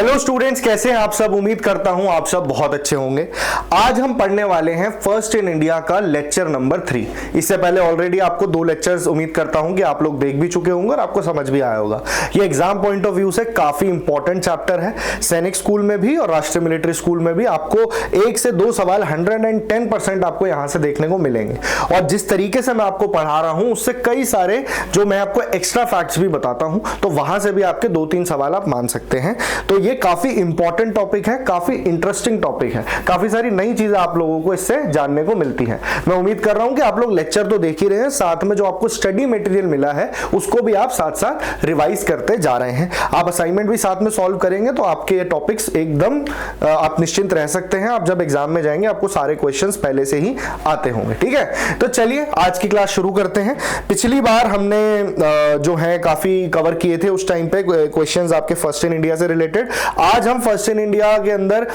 Hello students, कैसे हैं आप सब। उम्मीद करता हूं आप सब बहुत अच्छे होंगे। आज हम पढ़ने वाले हैं फर्स्ट इन इंडिया का लेक्चर नंबर 3। इससे पहले ऑलरेडी आपको 2 लेक्चर्स उम्मीद करता हूं कि आप लोग देख भी चुके होंगे और आपको समझ भी आया होगा। ये एग्जाम पॉइंट ऑफ व्यू से काफी इंपॉर्टेंट चैप्टर है। सैनिक स्कूल में भी और राष्ट्रीय मिलिट्री स्कूल में भी आपको 1 से 2 सवाल 110% आपको यहां से देखने को मिलेंगे। और जिस तरीके से मैं आपको पढ़ा रहा हूं उससे कई सारे जो मैं आपको एक्स्ट्रा फैक्ट्स भी बताता हूं, तो वहां से भी आपके 2-3 सवाल आप मान सकते हैं। तो ये काफी इंपॉर्टेंट टॉपिक है, काफी इंटरेस्टिंग टॉपिक है, काफी सारी नई चीजें आप लोगों को इससे जानने को मिलती हैं। मैं उम्मीद कर रहा हूं कि आप लोग लेक्चर तो देख ही रहे हैं, साथ में जो आपको स्टडी मटेरियल मिला है उसको भी आप साथ साथ रिवाइज करते जा रहे हैं। आप असाइनमेंट भी साथ में सॉल्व करेंगे तो आपके ये टॉपिक्स एकदम आप निश्चिंत रह सकते हैं। आप जब एग्जाम में जाएंगे आपको सारे क्वेश्चंस पहले से ही आते होंगे। ठीक है, तो चलिए आज की क्लास शुरू करते हैं। पिछली बार हमने जो है काफी कवर किए थे उस टाइम पे क्वेश्चंस आपके फर्स्ट इन इंडिया से रिलेटेड। आज हम फर्स्ट इन इंडिया के अंदर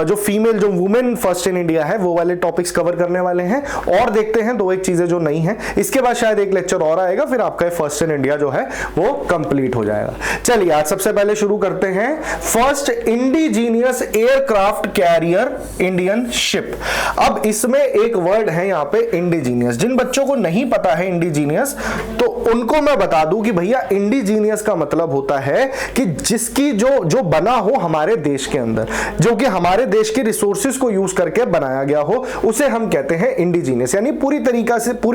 जो फीमेल जो वुमेन फर्स्ट इन इंडिया है वो वाले टॉपिक्स कवर करने वाले हैं और देखते हैं 2-1 चीजें जो नई हैं। इसके बाद शायद एक लेक्चर और आएगा, फिर आपका फर्स्ट इन इंडिया जो है वो कंप्लीट हो जाएगा। चलिए आज सबसे पहले शुरू करते हैं first indigenous aircraft carrier Indian ship. अब इसमें एक वर्ड है यहाँ पे इंडिजीनियस। जिन बच्चों को नहीं पता है इंडिजीनियस, तो उनको मैं बता दूं कि भैया इंडिजीनियस का मतलब होता है कि जिसकी जो बना हो हमारे देश के अंदर, जो कि हमारे देश के रिसोर्सेज को यूज करके बनाया गया हो, उसे हम कहते हैं इंडिजीनियस। यानी पूरी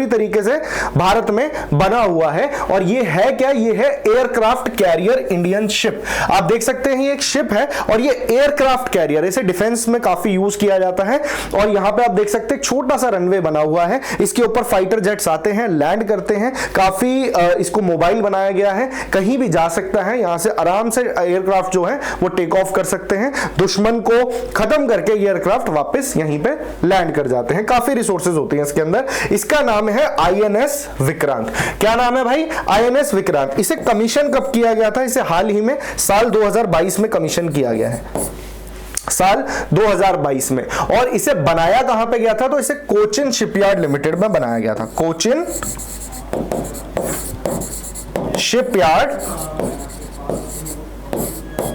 तरीके से भारत में बना हुआ है। और ये है क्या? ये है एयरक्राफ्ट कैरियर इंडियन शिप। आप देख सकते हैं ये एक शिप है और ये एयरक्राफ्ट कैरियर, इसे डिफेंस में काफी यूज किया जाता है। और यहां पे आप देख सकते हैं छोटा सा रनवे बना हुआ है, इसके ऊपर फाइटर जेट्स आते हैं, लैंड करते हैं। काफी इसको मोबाइल बनाया गया है, कहीं भी जा सकता है, यहां से आराम से एयरक्राफ्ट जो है वो टेक ऑफ कर सकते हैं। दुश्मन को खत्म करके ये एयरक्राफ्ट वापस यहीं पे लैंड कर जाते हैं। काफी रिसोर्सेज होती हैं इसके अंदर। इसका नाम है आईएनएस विक्रांत। क्या नाम है भाई? आईएनएस विक्रांत। इसे कमीशन कब किया गया था? इसे हाल ही में साल 2022 में कमीशन किया गया है, साल 2022 में। और इसे बनाया कहां पे गया था? तो इसे कोचिन शिपयार्ड लिमिटेड में बनाया गया था। Cochin shipyard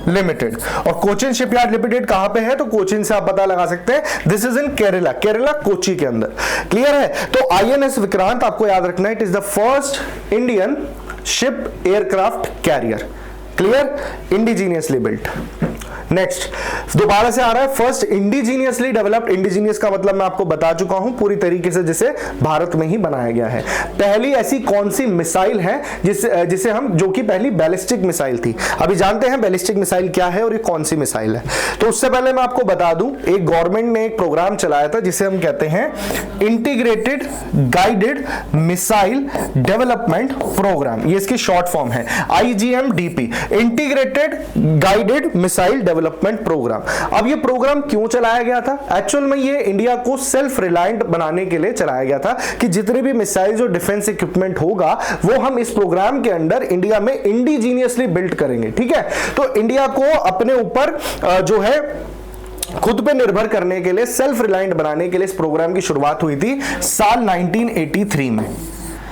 limited. और कोचिन शिपयार्ड लिमिटेड कहां पे है? तो कोचिन से आप पता लगा सकते हैं, this is in Kerala, Kerala Kochi के अंदर। क्लियर है? तो आईएनएस विक्रांत आपको याद रखना है, it is the first Indian ship aircraft carrier. Clear? Indigenously built. Next दोबारा से आ रहा है, फर्स्ट इंडिजीनियसली डेवलप्ड। इंडिजीनियस का मतलब मैं आपको बता चुका हूं पूरी तरीके से, जिसे भारत में ही बनाया गया है। पहली ऐसी कौन सी मिसाइल है जिसे हम, जो कि पहली बैलिस्टिक मिसाइल थी। अभी जानते हैं बैलिस्टिक मिसाइल क्या है और ये कौन सी मिसाइल है। तो उससे पहले मैं आपको बता दूं, एक गवर्नमेंट ने एक प्रोग्राम चलाया था जिसे हम कहते हैं integrated guided missile development programme. ये इसकी शॉर्ट फॉर्म है IGMDP, integrated guided missile development programme. अब ये प्रोग्राम क्यों चलाया गया था? एक्चुअल में ये इंडिया को सेल्फ रिलायंट बनाने के लिए चलाया गया था कि जितने भी मिसाइल्स और डिफेंस इक्विपमेंट होगा वो हम इस प्रोग्राम के अंदर इंडिया में इंडिजीनियसली बिल्ड करेंगे। ठीक है, तो इंडिया को अपने ऊपर जो है खुद पे निर्भर करने के लिए, सेल्फ रिलायंट बनाने के लिए इस प्रोग्राम की शुरुआत हुई थी साल 1983 में,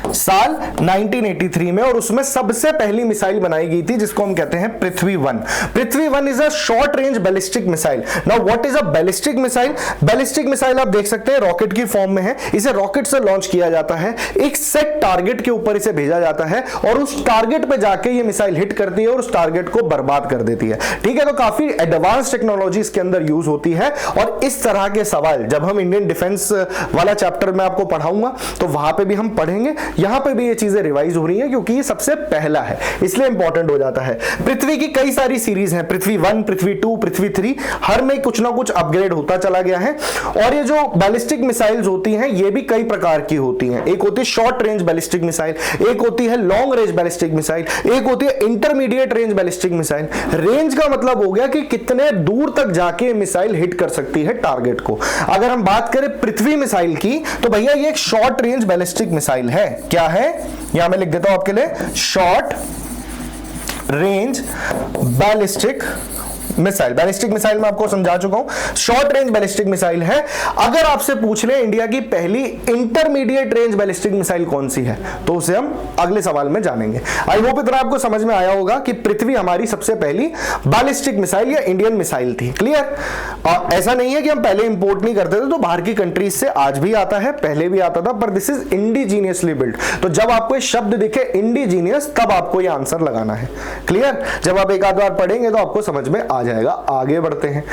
साल 1983 में। और उसमें सबसे पहली मिसाइल बनाई गई थी जिसको हम कहते हैं पृथ्वी 1। पृथ्वी 1 is a short range ballistic missile. Now what is a ballistic missile? Ballistic missile आप देख सकते हैं रॉकेट की फॉर्म में है। इसे रॉकेट से लॉन्च किया जाता है, एक सेट टारगेट के ऊपर इसे भेजा जाता है और उस टारगेट पे जाके ये मिसाइल हिट करती है और उस टारगेट को बर्बाद कर देती है। ठीक है, तो काफी एडवांस टेक्नोलॉजी इसके अंदर यूज होती है। और इस तरह के सवाल जब हम इंडियन डिफेंस वाला चैप्टर में आपको पढ़ाऊंगा तो वहां पे भी हम पढ़ेंगे। यहां पे भी ये चीजें रिवाइज हो रही हैं क्योंकि ये सबसे पहला है, इसलिए इंपॉर्टेंट हो जाता है। पृथ्वी की कई सारी सीरीज हैं, पृथ्वी 1, पृथ्वी 2, पृथ्वी 3, हर में कुछ ना कुछ अपग्रेड होता चला गया है। और ये जो बैलिस्टिक मिसाइल्स होती हैं ये भी कई प्रकार की होती हैं। एक होती है शॉर्ट रेंज बैलिस्टिक मिसाइल, एक होती है लॉन्ग रेंज बैलिस्टिक मिसाइल, एक होती है intermediate range ballistic missile. Range का मतलब हो गया कि कितने दूर तक जाके मिसाइल हिट कर सकती है टारगेट को। अगर हम बात करें पृथ्वी मिसाइल की तो भैया ये एक शॉर्ट रेंज बैलिस्टिक मिसाइल है। क्या है? यहां मैं लिख देता हूं आपके लिए, short range ballistic missile, ballistic missile मैं आपको समझा चुका हूं, शॉर्ट रेंज बैलिस्टिक मिसाइल है। अगर आपसे पूछ ले इंडिया की पहली इंटरमीडिएट रेंज बैलिस्टिक मिसाइल कौन सी है, तो उसे हम अगले सवाल में जानेंगे। आई होप इतना आपको समझ में आया होगा कि पृथ्वी हमारी सबसे पहली बैलिस्टिक मिसाइल या इंडियन मिसाइल थी। क्लियर? ऐसा नहीं है कि हम पहले इंपोर्ट नहीं करते थे, तो बाहर की कंट्रीज से आज भी आता है, पहले भी आता था, पर दिस इज इंडिजीनियसली बिल्ट। तो जब आपको ये शब्द दिखे इंडिजीनियस, तब आपको ये आंसर लगाना है। क्लियर? जब आप एक आध बार पढ़ेंगे तो आपको समझ में आ जाएगा। आगे बढ़ते हैं।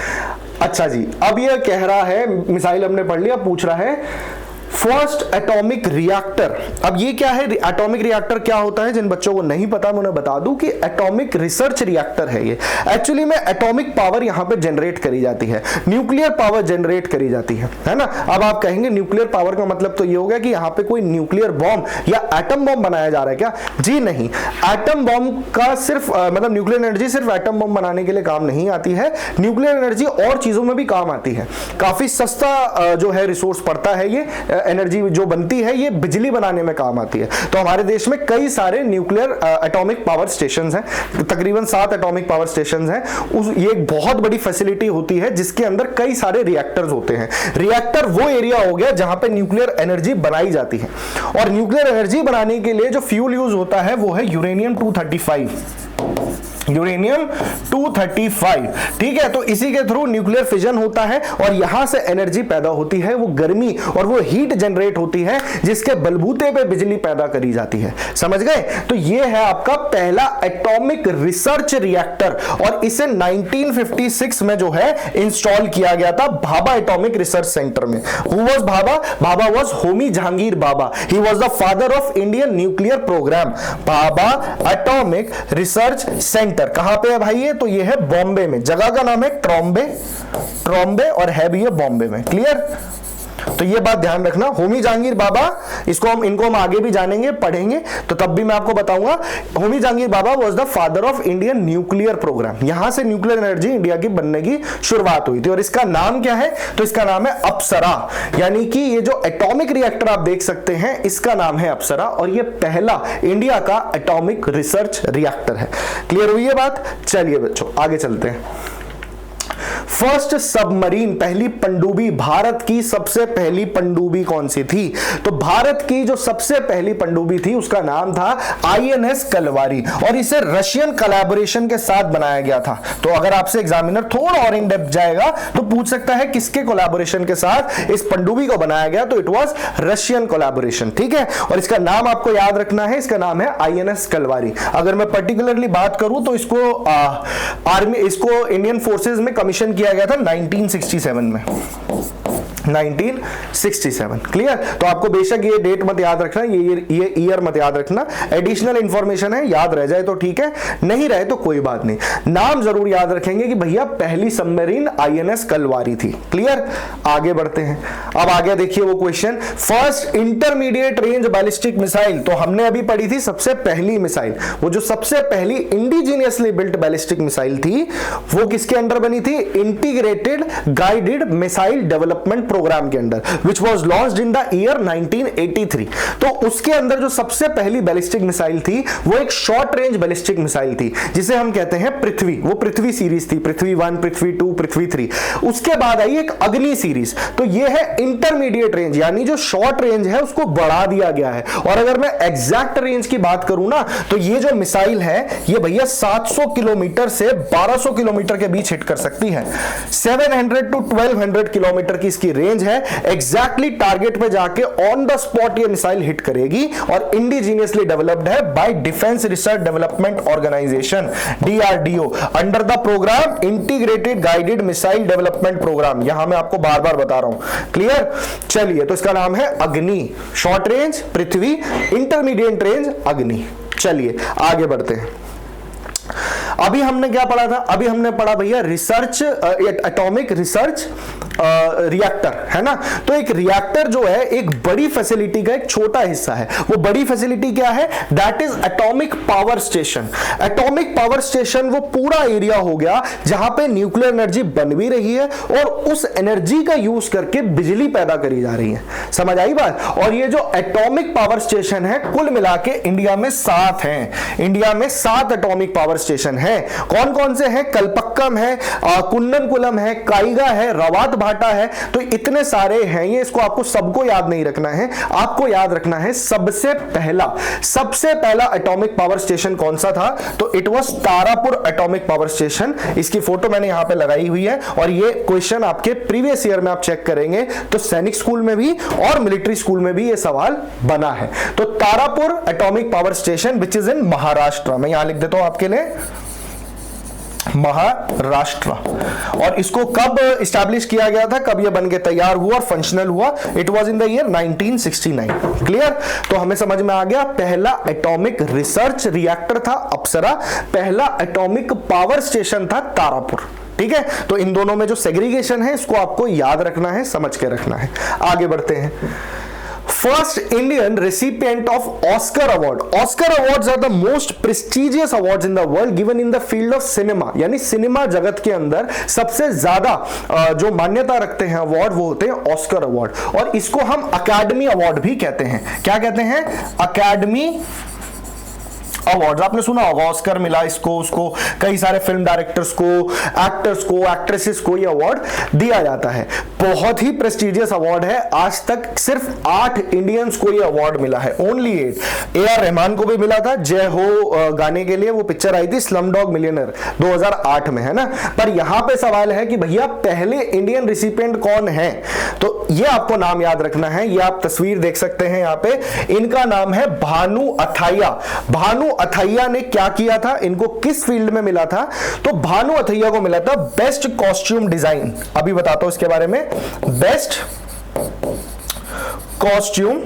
अच्छा जी, अब ये कह रहा है, मिसाइल हमने पढ़ लिया, पूछ रहा है फर्स्ट एटॉमिक रिएक्टर। अब ये क्या है? एटॉमिक रिएक्टर क्या होता है? जिन बच्चों को नहीं पता मैं उन्हें बता दूं कि एटॉमिक रिसर्च रिएक्टर है ये। एक्चुअली में एटॉमिक पावर यहां पे जनरेट करी जाती है, न्यूक्लियर पावर जनरेट करी जाती है ना। अब आप कहेंगे न्यूक्लियर पावर का मतलब तो ये हो गया कि यहां पे कोई न्यूक्लियर बॉम्ब या एटम बॉम्ब बनाया जा रहा है क्या? जी नहीं, एटम बॉम्ब का सिर्फ मतलब न्यूक्लियर एनर्जी सिर्फ एटम बॉम्ब बनाने के लिए काम नहीं आती है, न्यूक्लियर एनर्जी और चीजों में भी काम आती है। काफी सस्ता जो है रिसोर्स पड़ता है, ये एनर्जी जो बनती है ये बिजली बनाने में काम आती है। तो हमारे देश में कई सारे न्यूक्लियर एटॉमिक पावर स्टेशंस हैं, तकरीबन 7 एटॉमिक पावर स्टेशंस हैं। ये एक बहुत बड़ी फैसिलिटी होती है जिसके अंदर कई सारे रिएक्टर्स होते हैं। रिएक्टर वो एरिया हो गया जहां पे न्यूक्लियर एनर्जी बनाई जाती है, और न्यूक्लियर एनर्जी बनाने के लिए जो फ्यूल यूज होता है वो है यूरेनियम 235। यूरेनियम 235, ठीक है। तो इसी के थ्रू न्यूक्लियर फिजन होता है और यहां से एनर्जी पैदा होती है, वो गर्मी और वो हीट जनरेट होती है जिसके बलबूते पे बिजली पैदा करी जाती है। समझ गए? तो ये है आपका पहला एटॉमिक रिसर्च रिएक्टर, और इसे 1956 में जो है इंस्टॉल किया गया था भाभा एटॉमिक रिसर्च सेंटर में। Who was Bhabha? Bhabha was Homi Jehangir Bhabha. He was the father of Indian nuclear programme. Bhabha atomic research centre कहां पे है भाई? ये तो ये है बॉम्बे में, जगह का नाम है ट्रॉम्बे और है भी ये बॉम्बे में। क्लियर? तो ये बात ध्यान रखना, होमी जहांगीर बाबा, इनको हम आगे भी जानेंगे, पढ़ेंगे, तो तब भी मैं आपको बताऊंगा। Homi Jehangir Bhabha was the father of Indian nuclear program. यहां से न्यूक्लियर एनर्जी इंडिया की बनने की शुरुआत हुई थी, और इसका नाम क्या है? तो इसका नाम है अप्सरा। यानी कि ये जो एटॉमिक रिएक्टर आप देख सकते हैं, इसका नाम है अप्सरा, और ये पहला इंडिया का एटॉमिक रिसर्च रिएक्टर है। क्लियर हुई ये बात? चलिए बच्चों आगे चलते हैं। फर्स्ट सबमरीन, पहली पनडुब्बी, भारत की सबसे पहली पनडुब्बी कौन सी थी? तो भारत की जो सबसे पहली पनडुब्बी थी उसका नाम था आईएनएस कलवारी, और इसे रशियन कोलैबोरेशन के साथ बनाया गया था। तो अगर आपसे एग्जामिनर थोड़ा और इन डेप्थ जाएगा तो पूछ सकता है किसके कोलैबोरेशन के साथ इस पनडुब्बी को बनाया गया, तो इट वाज रशियन कोलैबोरेशन। ठीक है, और इसका नाम आपको याद रखना है, इसका नाम है आईएनएस कलवारी। अगर मैं पर्टिकुलरली बात करूं तो इसको इंडियन फोर्सेस में कमीशन किया गया था 1967 में, 1967। क्लियर? तो आपको बेशक ये डेट मत याद रखना, ये ईयर मत याद रखना, एडिशनल इंफॉर्मेशन है, याद रह जाए तो ठीक है, नहीं रहे तो कोई बात नहीं। नाम जरूर याद रखेंगे कि भैया पहली सबमरीन आईएनएस कलवारी थी। क्लियर? आगे बढ़ते हैं। अब आगे देखिए वो question, first intermediate range ballistic missile. तो हमने अभी पढ़ी थी सबसे पहली मिसाइल, वो जो सबसे पहली इंडिजीनियसली बिल्ट बैलिस्टिक मिसाइल थी वो किसके अंडर बनी थी? Integrated guided missile development programme के अंदर, which was launched in the year 1983। तो उसके अंदर जो सबसे पहली बैलिस्टिक मिसाइल थी वो एक शॉर्ट रेंज बैलिस्टिक मिसाइल थी जिसे हम कहते हैं पृथ्वी। वो पृथ्वी सीरीज थी, पृथ्वी 1, पृथ्वी 2, पृथ्वी 3। उसके बाद आई एक अग्नि सीरीज। तो ये है इंटरमीडिएट रेंज, यानी जो शॉर्ट रेंज है उसको बढ़ा दिया गया है। और अगर मैं एग्जैक्ट रेंज की बात करूं ना, तो ये जो मिसाइल है ये भैया 700 किलोमीटर से 1200 किलोमीटर के बीच हिट कर सकती है। 700 to 1200 किलोमीटर की इसकी रेंज है। एग्जैक्टली टारगेट पे जाके ऑन द स्पॉट ये मिसाइल हिट करेगी, और इंडिजीनियसली डेवलप्ड है by defence research development organisation, DRDO, under the programme integrated guided missile development programme. यहां मैं आपको बार बार बता रहा हूं। क्लियर? चलिए, तो इसका नाम है अग्नि। शॉर्ट रेंज पृथ्वी, इंटरमीडिएट रेंज अग्नि। चलिए आगे बढ़ते हैं। अभी हमने क्या पढ़ा था? अभी हमने पढ़ा भैया रिसर्च, एटॉमिक रिसर्च रिएक्टर, है ना। तो एक रिएक्टर जो है एक बड़ी फैसिलिटी का एक छोटा हिस्सा है। वो बड़ी फैसिलिटी क्या है? That is atomic power station. Atomic power station वो पूरा एरिया हो गया जहां पे न्यूक्लियर एनर्जी बन भी रही है और उस एनर्जी का यूज करके बिजली पैदा करी जा रही है। समझ आई बात? और ये जो एटॉमिक पावर स्टेशन है कुल मिला के इंडिया में 7 हैं। इंडिया में 7 एटॉमिक पावर स्टेशन है। हैं। कौन कौन से हैं? कल्पक्कम है, कुन्ननकुलम है, काइगा है, रवात भाटा है, तो इतने सारे हैं ये। इसको आपको सबको याद नहीं रखना है, आपको याद रखना है सबसे पहला एटॉमिक पावर स्टेशन कौन सा था? तो it was Tarapur atomic power station. इसकी फोटो मैंने यहां पे लगाई हुई है और ये क्वेश्चन आपके प्रीवियस ईयर में आप चेक करेंगे तो सैनिक स्कूल में भी और मिलिट्री स्कूल में भी ये सवाल बना है। तो Tarapur atomic power station which is in Maharashtra, मैं यहां लिख देता हूं आपके लिए महाराष्ट्र। और इसको कब इस्टेब्लिश किया गया था, कब ये बन के तैयार हुआ और फंक्शनल हुआ? It was in the year 1969। Clear? तो हमें समझ में आ गया, पहला एटॉमिक रिसर्च रिएक्टर था अप्सरा, पहला एटॉमिक पावर स्टेशन था तारापुर। ठीक है, तो इन दोनों में जो सेग्रीगेशन है इसको आपको याद रखना है, समझ के रखना है। आगे बढ़ते हैं। First Indian recipient of Oscar Award. Oscar awards are the most prestigious awards in the world given in the field of cinema. यानी सिनेमा जगत के अंदर सबसे ज्यादा जो मान्यता रखते हैं अवार्ड वो होते हैं ऑस्कर अवार्ड, और इसको हम अकेडमी अवार्ड भी कहते हैं। क्या कहते हैं? Academy awards. आपने सुना होगा ऑस्कर मिला इसको उसको, कई सारे फिल्म डायरेक्टर्स को, एक्टर्स को, एक्ट्रेसेस को ये अवार्ड दिया जाता है। बहुत ही प्रेस्टिजियस अवार्ड है। आज तक सिर्फ 8 इंडियंस को ये अवार्ड मिला है, ओनली 8। AR रहमान को भी मिला था जय हो गाने के लिए, वो पिक्चर आई थी स्लम डॉग मिलियनेयर 2008 में, है ना। पर यहां पे सवाल है कि भैया पहले इंडियन रिसिपिएंट कौन है? तो ये आपको नाम याद रखना है। ये आप तस्वीर देख सकते हैं यहां पे, इनका नाम है भानु अथैया। भानु अथैया ने क्या किया था, इनको किस फील्ड में मिला था? तो भानु अथैया को मिला था बेस्ट कॉस्ट्यूम डिजाइन। अभी बताता हूं इसके बारे में। बेस्ट कॉस्ट्यूम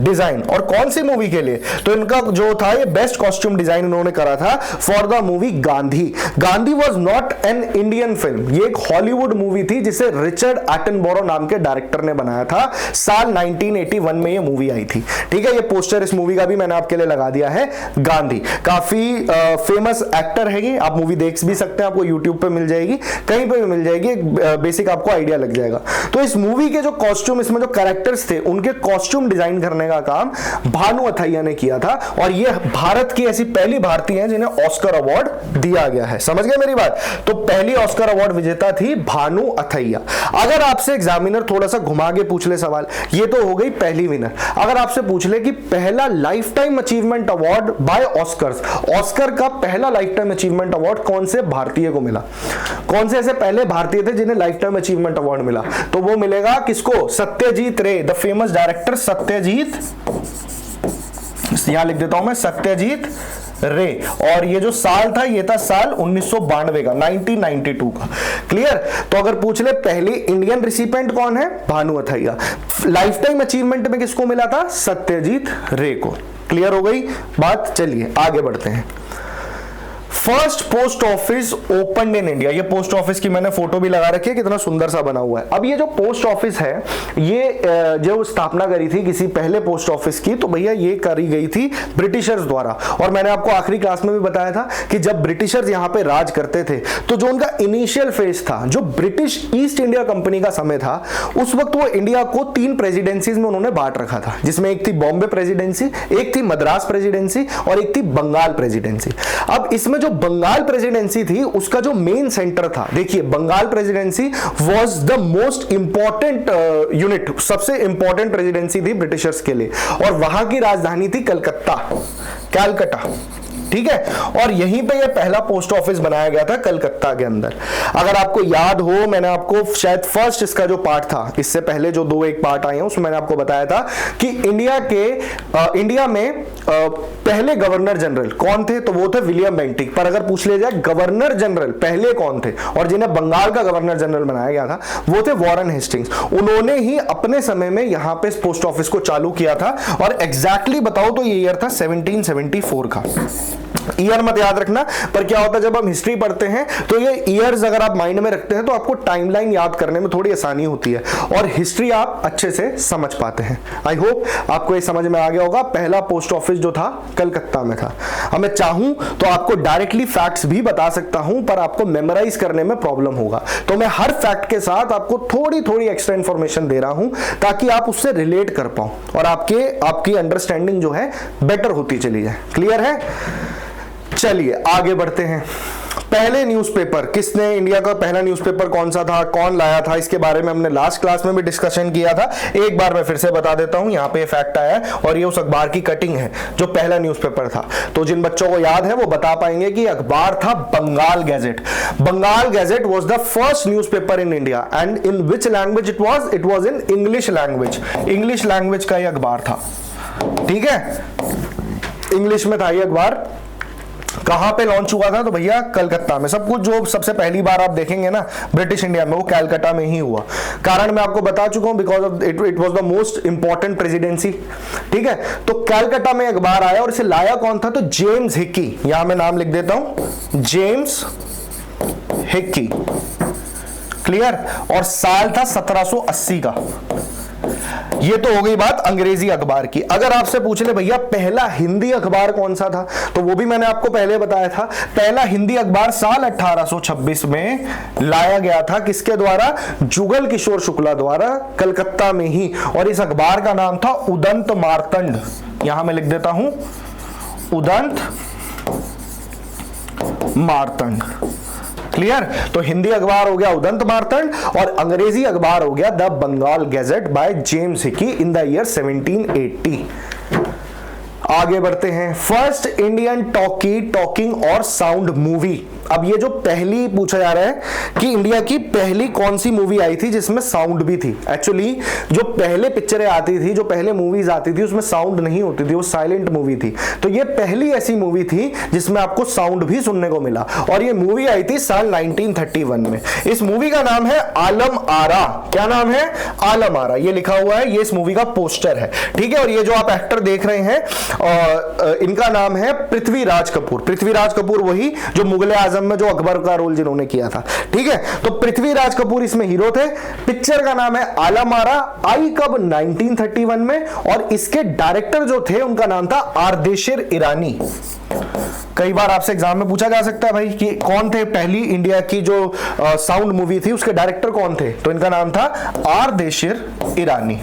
डिजाइन, और कौन सी मूवी के लिए? तो इनका जो था ये बेस्ट कॉस्ट्यूम डिजाइन इन्होंने करा था for the movie Gandhi. Gandhi was not an Indian film, ये एक हॉलीवुड मूवी थी जिसे रिचर्ड एटनबरो नाम के डायरेक्टर ने बनाया था। साल 1981 में ये मूवी आई थी। ठीक है, ये पोस्टर इस मूवी का भी मैंने आपके लिए लगा दिया है। गांधी काफी फेमस एक्टर है ये, आप मूवी देख भी सकते हैं, आपको यूट्यूब पे मिल जाएगी, कहीं पे भी मिल जाएगी, बेसिक आपको आइडिया लग जाएगा। तो इस मूवी के जो कॉस्ट्यूम, इसमें जो कैरेक्टर्स थे उनके कॉस्ट्यूम डिजाइन करने का काम भानु अथैया ने किया था, और ये भारत की ऐसी पहली भारतीय हैं जिन्हें ऑस्कर अवार्ड दिया गया है। समझ गए मेरी बात? तो पहली ऑस्कर अवार्ड विजेता थी भानु अथैया। अगर आपसे एग्जामिनर थोड़ा सा घुमा के पूछ ले सवाल, ये तो हो गई पहली विनर। अगर आपसे पूछ ले कि पहला life time achievement award bye Oscars, Oscar का पहला लाइफ टाइम अचीवमेंट अवार्ड कौन से भारतीय को मिला, कौन से ऐसे पहले भारतीय थे जिन्हें लाइफ टाइम अचीवमेंट अवार्ड मिला, तो वो मिलेगा किसको? सत्यजीत रे, द फेमस डायरेक्टर सत्यजीत, यहां लिख देता हूं मैं सत्यजीत रे। और ये जो साल था ये था साल 1992 का, 1992 का। क्लियर? तो अगर पूछ ले पहली इंडियन रिसिपिएंट कौन है? Bhanu Athaiya. Life time achievement में किसको मिला था? सत्यजीत रे को। क्लियर हो गई बात? चलिए आगे बढ़ते हैं। First post office open in India, ये पोस्ट ऑफिस की मैंने फोटो भी लगा रखी है, कितना सुंदर सा बना हुआ है। अब ये जो पोस्ट ऑफिस है, ये जो स्थापना करी थी किसी पहले पोस्ट ऑफिस की, तो भैया ये करी गई थी ब्रिटिशर्स द्वारा। और मैंने आपको आखिरी क्लास में भी बताया था कि जब ब्रिटिशर्स यहाँ पे राज करते थे तो जो उनका इनिशियल फेज था, जो ब्रिटिश ईस्ट इंडिया कंपनी का समय था, उस वक्त वो इंडिया को 3 प्रेसिडेंसीज में उन्होंने बांट रखा था, जिसमें एक थी बॉम्बे प्रेसिडेंसी, एक थी मद्रास प्रेसिडेंसी और एक थी बंगाल प्रेसिडेंसी। अब इसमें जो बंगाल प्रेसिडेंसी थी उसका जो मेन सेंटर था, देखिए Bengal presidency was the most important unit, सबसे इंपॉर्टेंट प्रेसिडेंसी थी ब्रिटिशर्स के लिए, और वहां की राजधानी थी कलकत्ता, कैलकटा। ठीक है, और यहीं पे ये पहला पोस्ट ऑफिस बनाया गया था कलकत्ता के अंदर। अगर आपको याद हो, मैंने आपको शायद फर्स्ट इसका जो पार्ट था, इससे पहले जो 2-1 पार्ट आए हैं उसमें मैंने आपको बताया था कि इंडिया में पहले गवर्नर जनरल कौन थे, तो वो थे विलियम बेंटिक। पर अगर पूछ लिया जाए गवर्नर जनरल पहले कौन थे, और जिन्हें बंगाल का गवर्नर जनरल बनाया गया था वो थे वॉरेन हेस्टिंग्स। उन्होंने ही अपने समय में यहां पे पोस्ट ऑफिस को चालू किया था, और एग्जैक्टली बताओ तो ये ईयर था 1774 का। ईयर मत याद रखना, पर क्या होता है जब हम हिस्ट्री पढ़ते हैं तो ये ईयर्स अगर आप माइंड में रखते हैं तो आपको टाइमलाइन याद करने में थोड़ी आसानी होती है, और हिस्ट्री आप अच्छे से समझ पाते हैं। आई होप आपको ये समझ में आ गया होगा। पहला पोस्ट ऑफिस जो था कलकत्ता में था। अब मैं चाहूं तो आपको डायरेक्टली फैक्ट्स भी बता सकता हूं, पर आपको मेमोराइज करने में प्रॉब्लम होगा, तो मैं हर फैक्ट के साथ आपको थोड़ी थोड़ी एक्स्ट्रा इंफॉर्मेशन दे रहा हूं ताकि आप उससे रिलेट कर पाओ और आपकी अंडरस्टैंडिंग जो है बेटर होती चली जाए। क्लियर है? चलिए आगे बढ़ते हैं। पहले न्यूज़पेपर किसने, इंडिया का पहला न्यूज़पेपर कौन सा था, कौन लाया था, इसके बारे में हमने लास्ट क्लास में भी डिस्कशन किया था। एक बार मैं फिर से बता देता हूं, यहां पे फैक्ट आया है और ये उस अखबार की कटिंग है जो पहला न्यूज़पेपर था। तो जिन बच्चों को याद है वो बता पाएंगे कि अखबार था Bengal Gazette. Bengal Gazette was the first newspaper in India and in which language it was in English language. English language का ये अखबार था, ठीक है, इंग्लिश में था ये अखबार। कहां पे लॉन्च हुआ था, तो भैया कलकत्ता में। सब कुछ जो सबसे पहली बार आप देखेंगे ना ब्रिटिश इंडिया में, वो कलकत्ता में ही हुआ। कारण मैं आपको बता चुका हूं, because of it was the most important presidency, ठीक है। तो कलकत्ता में अखबार आया और इसे लाया कौन था, तो जेम्स हिक्की। यहां मैं नाम लिख देता हूं, जेम्स हिक्की, क्लियर। और साल था 1780 का। ये तो हो गई बात अंग्रेजी अखबार की। अगर आपसे पूछ ले भैया पहला हिंदी अखबार कौन सा था, तो वो भी मैंने आपको पहले बताया था। पहला हिंदी अखबार साल 1826 में लाया गया था, किसके द्वारा, जुगल किशोर शुक्ला द्वारा, कलकत्ता में ही। और इस अखबार का नाम था उदंत मार्तंड। यहां मैं लिख देता हूं उदंत मार्तंड, क्लियर। तो हिंदी अखबार हो गया उदंत मार्तंड और अंग्रेजी अखबार हो गया the Bengal Gazette by James Hicky in the year 1780। आगे बढ़ते हैं। फर्स्ट इंडियन टॉकिंग और साउंड मूवी। अब ये जो पहली पूछा जा रहा है कि इंडिया की पहली कौन सी मूवी आई थी जिसमें साउंड भी थी। एक्चुअली जो पहले पिक्चरें आती थी, जो पहले मूवीज आती थी, उसमें साउंड नहीं होती थी, वो साइलेंट मूवी थी। तो ये पहली ऐसी मूवी थी जिसमें आपको साउंड भी सुनने को मिला और ये मूवी आई थी साल 1931 में। इस मूवी का नाम है आलम आरा। क्या नाम है, आलम आरा। ये लिखा हुआ है, ये इस मूवी का पोस्टर है, ठीक है। और ये जो आप एक्टर देख रहे हैं इनका नाम है पृथ्वीराज कपूर। पृथ्वीराज कपूर वही जो मुगले आजम में जो अकबर का रोल जिन्होंने किया था, ठीक है। तो पृथ्वीराज कपूर इसमें हीरो थे। पिक्चर का नाम है आलम आरा। आई कब, 1931 में। और इसके डायरेक्टर जो थे उनका नाम था आरदेशिर ईरानी। कई बार आपसे एग्जाम में पूछा जा सकता है भाई कि कौन थे पहली इंडिया की जो साउंड मूवी थी, उसके डायरेक्टर कौन थे, तो इनका नाम था आरदेशिर ईरानी।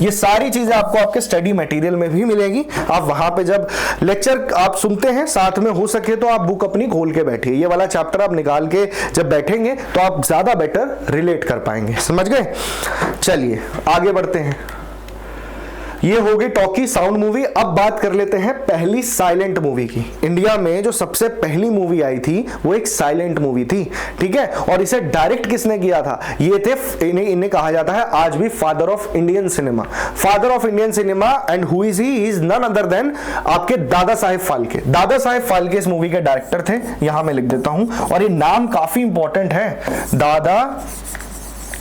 ये सारी चीजें आपको आपके स्टडी मटेरियल में भी मिलेगी। आप वहां पे जब लेक्चर आप सुनते हैं, साथ में हो सके तो आप बुक अपनी खोल के बैठिए। ये वाला चैप्टर आप निकाल के जब बैठेंगे तो आप ज्यादा बेटर रिलेट कर पाएंगे। समझ गए। चलिए आगे बढ़ते हैं। ये होगी टॉकी साउंड मूवी। अब बात कर लेते हैं पहली साइलेंट मूवी की। इंडिया में जो सबसे पहली मूवी आई थी वो एक साइलेंट मूवी थी, ठीक है। और इसे डायरेक्ट किसने किया था, ये थे, इन्हें कहा जाता है आज भी father of Indian cinema. Father of Indian cinema and who is he, is none other than आपके दादा साहेब फाल्के। दादा साहेब फाल्के इस मूवी के डायरेक्टर थे। यहां मैं लिख देता हूं और ये नाम काफी इंपॉर्टेंट है, दादा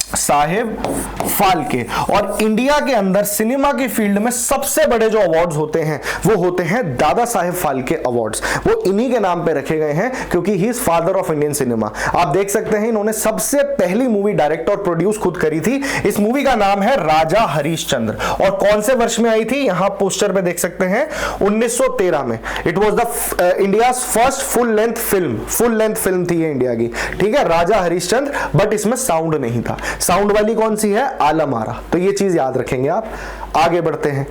साहेब फाल्के। और इंडिया के अंदर सिनेमा की फील्ड में सबसे बड़े जो अवार्ड्स होते हैं वो होते हैं दादा साहेब फाल्के अवार्ड्स। वो इन्हीं के नाम पे रखे गए हैं क्योंकि he is father of Indian cinema. आप देख सकते हैं इन्होंने सबसे पहली मूवी डायरेक्ट और प्रोड्यूस खुद करी थी। इस मूवी का नाम है राजा हरिश्चंद्र। और कौन से वर्ष में आई थी, यहां पोस्टर पे देख सकते हैं 1913 में। It was the India first full length film थी ये इंडिया की, ठीक है, राजा हरिश्चंद्र। बट इसमें साउंड नहीं था। साउंड वाली कौन सी है, आलम आरा। तो ये चीज याद रखेंगे आप। आगे बढ़ते हैं।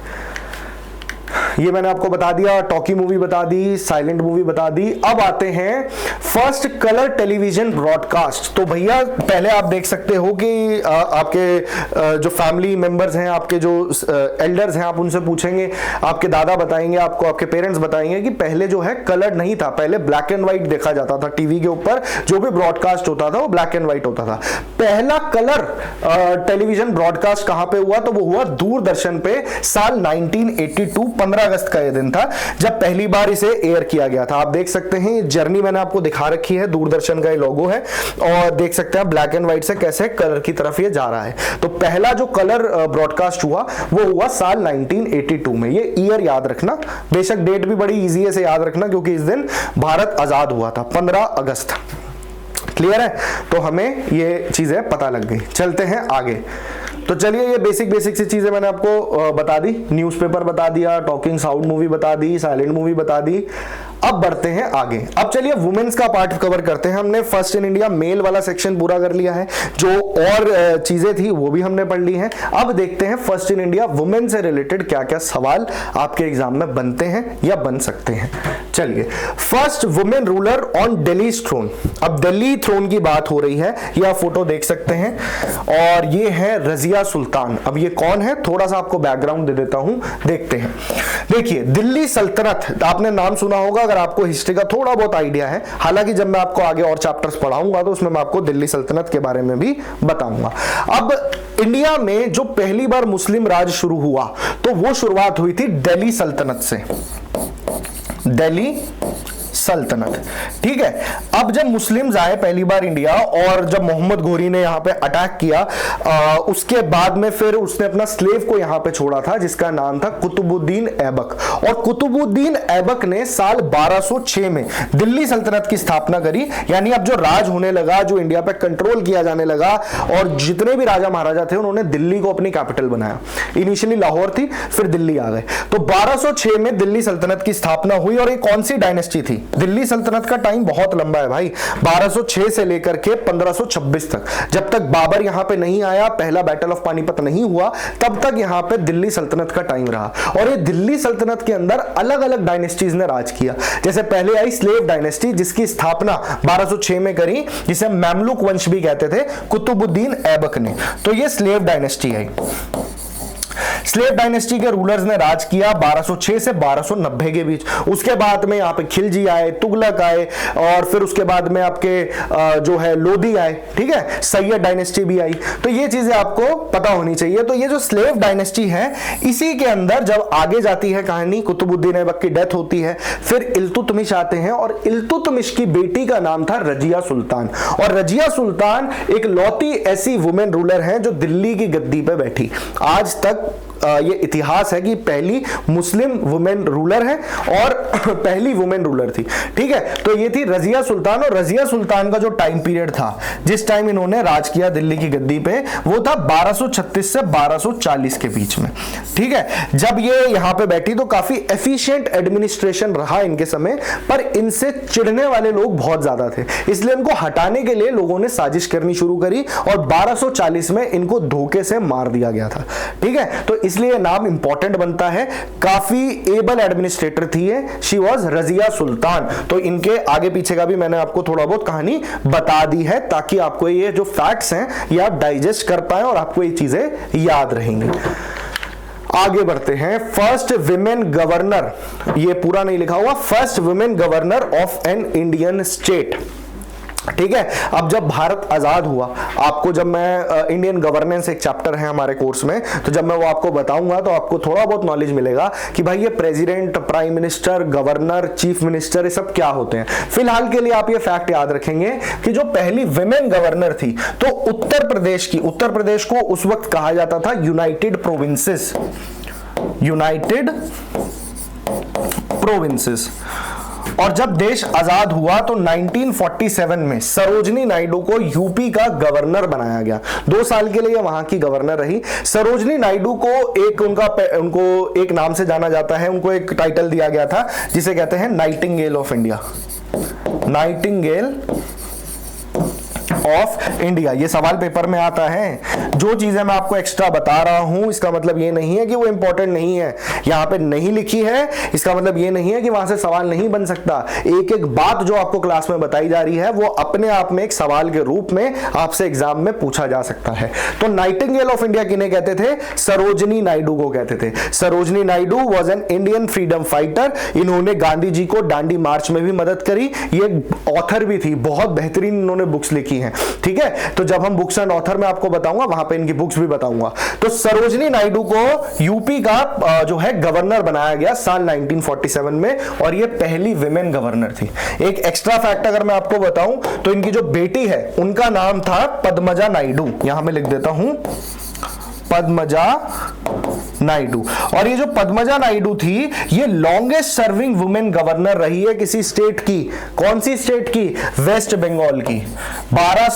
ये मैंने आपको बता दिया, टॉकी मूवी बता दी, साइलेंट मूवी बता दी। अब आते हैं फर्स्ट कलर टेलीविजन ब्रॉडकास्ट। तो भैया पहले आप देख सकते हो कि आपके जो फैमिली मेंबर्स हैं, आपके जो एल्डर्स हैं, आप उनसे पूछेंगे, आपके दादा बताएंगे आपको, आपके पेरेंट्स बताएंगे कि पहले जो है कलर नहीं था, पहले ब्लैक एंड व्हाइट देखा जाता था। टीवी के ऊपर जो भी ब्रॉडकास्ट होता था वो ब्लैक एंड व्हाइट होता था। पहला कलर टेलीविजन ब्रॉडकास्ट कहां पे हुआ, तो वो हुआ दूरदर्शन पे साल 1982। 15 अगस्त का ये दिन था जब पहली बार इसे एयर किया गया था। आप देख सकते हैं जर्नी मैंने आपको दिखा रखी है, दूरदर्शन का ये लोगो है और देख सकते हैं ब्लैक एंड व्हाइट से कैसे कलर की तरफ ये जा रहा है। तो पहला जो कलर ब्रॉडकास्ट हुआ वो हुआ साल 1982 में। ये ईयर याद रखना, बेशक डेट भी बड़ी इजी है से याद रखना क्योंकि इस दिन भारत आजाद हुआ था, 15 अगस्त। क्लियर है, तो हमें ये चीजें पता लग गई। चलते हैं आगे। तो चलिए ये बेसिक सी चीजें मैंने आपको बता दी। न्यूज़पेपर बता दिया, टॉकिंग साउंड मूवी बता दी, साइलेंट मूवी बता दी। अब बढ़ते हैं आगे। अब चलिए वुमेन्स का पार्ट कवर करते हैं। हमने फर्स्ट इन इंडिया मेल वाला सेक्शन पूरा कर लिया है, जो और चीजें थी वो भी हमने पढ़ ली हैं। अब देखते हैं फर्स्ट इन इंडिया वुमेन से रिलेटेड क्या क्या सवाल आपके एग्जाम में बनते हैं या बन सकते हैं। चलिए, first women ruler on Delhi throne. अब दिल्ली थ्रोन की बात हो रही है, यह फोटो देख सकते हैं, और ये है रजिया सुल्तान। अब ये कौन है, थोड़ा सा आपको बैकग्राउंड दे देता हूं, देखते हैं। देखिए, दिल्ली सल्तनत, आपने नाम सुना होगा अगर आपको हिस्ट्री का थोड़ा बहुत आइडिया है। हालांकि जब मैं आपको आगे और चैप्टर्स पढ़ाऊंगा तो उसमें मैं आपको दिल्ली सल्तनत के बारे में भी बताऊंगा। अब इंडिया में जो पहली बार मुस्लिम राज शुरू हुआ तो वो शुरुआत हुई थी दिल्ली सल्तनत से, दिल्ली सल्तनत। ठीक है, अब जब मुस्लिम्स आए पहली बार इंडिया, और जब मोहम्मद घोरी ने यहां पे अटैक किया, उसके बाद में फिर उसने अपना स्लेव को यहां पे छोड़ा था जिसका नाम था कुतुबुद्दीन ऐबक। और कुतुबुद्दीन ऐबक ने साल 1206 में दिल्ली सल्तनत की स्थापना करी। यानी अब जो राज होने लगा, जो इंडिया पे कंट्रोल किया जाने लगा, और जितने भी राजा महाराजा थे उन्होंने दिल्ली को अपनी कैपिटल बनाया। इनिशियली लाहौर थी, फिर दिल्ली आ गए। तो 1206 में दिल्ली सल्तनत की स्थापना हुई। और ये कौन सी डायनेस्टी थी? दिल्ली सल्तनत का टाइम बहुत लंबा है भाई, 1206 से लेकर के 1526 तक। जब तक बाबर यहां पे नहीं आया, पहला बैटल ऑफ पानीपत नहीं हुआ, तब तक यहां पे दिल्ली सल्तनत का टाइम रहा। और ये दिल्ली सल्तनत के अंदर अलग अलग डायनेस्टीज ने राज किया। जैसे पहले आई स्लेव डायनेस्टी, जिसकी स्थापना 1206 में करी, जिसे मैमलुक वंश भी कहते थे, कुतुबुद्दीन ऐबक ने। तो ये स्लेव डायनेस्टी आई। स्लेव डायनेस्टी के रूलर्स ने राज किया 1206 से 1290 के बीच। उसके बाद में यहाँ पे खिलजी आए, तुगलक आए, और फिर उसके बाद में आपके जो है लोधी आए। ठीक है, सैयद डायनेस्टी भी आई। तो ये चीजें आपको पता होनी चाहिए। तो ये जो स्लेव डायनेस्टी है, इसी के अंदर जब आगे जाती है कहानी, कुतुबुद्दीन ऐबक की डेथ होती है, फिर इल्तुतमिश आते हैं, और इल्तुतमिश की बेटी का नाम था रजिया सुल्तान। और रजिया सुल्तान एक लौती ऐसी वुमेन रूलर है जो दिल्ली की गद्दी पे बैठी। आज तक ये इतिहास है कि पहली मुस्लिम वुमेन रूलर है और पहली वुमेन रूलर थी। ठीक है, तो ये थी रजिया सुल्तान। और रजिया सुल्तान का जो टाइम पीरियड था, जिस टाइम इन्होंने राज किया दिल्ली की गद्दी पे, वो था 1236 से 1240 के बीच में। ठीक है, जब ये यहां पे बैठी तो काफी एफिशिएंट एडमिनिस्ट्रेशन रहा इनके समय, पर इनसे चिढ़ने वाले लोग बहुत ज्यादा थे, इसलिए इनको हटाने के लिए लोगों ने साजिश करनी शुरू करी, और 1240 में इनको धोखे से मार दिया गया था। ठीक है, तो इसलिए नाम इंपॉर्टेंट बनता है। काफी एबल एडमिनिस्ट्रेटर थी ये, शी वाज रजिया सुल्तान। तो इनके आगे पीछे का भी मैंने आपको थोड़ा बहुत कहानी बता दी है, ताकि आपको ये जो फैक्ट्स हैं ये आप डाइजेस्ट कर पाए और आपको ये चीजें याद रहेंगी। आगे बढ़ते हैं। फर्स्ट विमेन गवर्नर, ये पूरा नहीं लिखा हुआ, first women governor of an Indian state. ठीक है, अब जब भारत आजाद हुआ, आपको जब मैं इंडियन गवर्नेंस एक चैप्टर है हमारे कोर्स में, तो जब मैं वो आपको बताऊंगा तो आपको थोड़ा बहुत नॉलेज मिलेगा कि भाई ये president, prime minister, governor, chief minister, ये सब क्या होते हैं। फिलहाल के लिए आप ये फैक्ट याद रखेंगे कि जो पहली विमेन गवर्नर थी तो उत्तर प्रदेश की, उत्तर प्रदेश को उस वक्त कहा जाता था यूनाइटेड प्रोविंसेस, यूनाइटेड प्रोविंसेस। और जब देश आजाद हुआ तो 1947 में सरोजनी नायडू को यूपी का गवर्नर बनाया गया। 2 साल के लिए वहां की गवर्नर रही। सरोजनी नायडू को उनको एक नाम से जाना जाता है, उनको एक टाइटल दिया गया था जिसे कहते हैं Nightingale of India, Nightingale of India. ये सवाल पेपर में आता है। जो चीजें मैं आपको एक्स्ट्रा बता रहा हूं इसका मतलब ये नहीं है कि वो इंपॉर्टेंट नहीं है। यहां पे नहीं लिखी है इसका मतलब ये नहीं है कि वहां से सवाल नहीं बन सकता। एक एक बात जो आपको क्लास में बताई जा रही है वो अपने आप में एक सवाल के रूप में आपसे एग्जाम में पूछा जा सकता है। तो नाइटिंगेल ऑफ इंडिया किन्हें कहते थे? सरोजनी नायडू को कहते थे। Sarojini Naidu was an Indian freedom fighter. इन्होंने गांधी जी को दांडी मार्च में भी मदद करी। ये ऑथर भी थी, बहुत बेहतरीन इन्होंने बुक्स लिखी हैं। ठीक है, तो जब हम बुक्स एंड ऑथर में आपको बताऊंगा वहां पे इनकी बुक्स भी बताऊंगा। तो सरोजनी नायडू को यूपी का जो है गवर्नर बनाया गया साल 1947 में, और ये पहली विमेन गवर्नर थी। एक एक्स्ट्रा फैक्ट अगर मैं आपको बताऊं तो इनकी जो बेटी है उनका नाम था पद्मजा नायडू। यहां मैं लिख देता हूं, पद्मजा नायडू। और ये जो पद्मजा नायडू थी, ये लॉन्गेस्ट सर्विंग वुमेन गवर्नर रही है किसी स्टेट की। कौन सी स्टेट की? वेस्ट बंगाल की। 11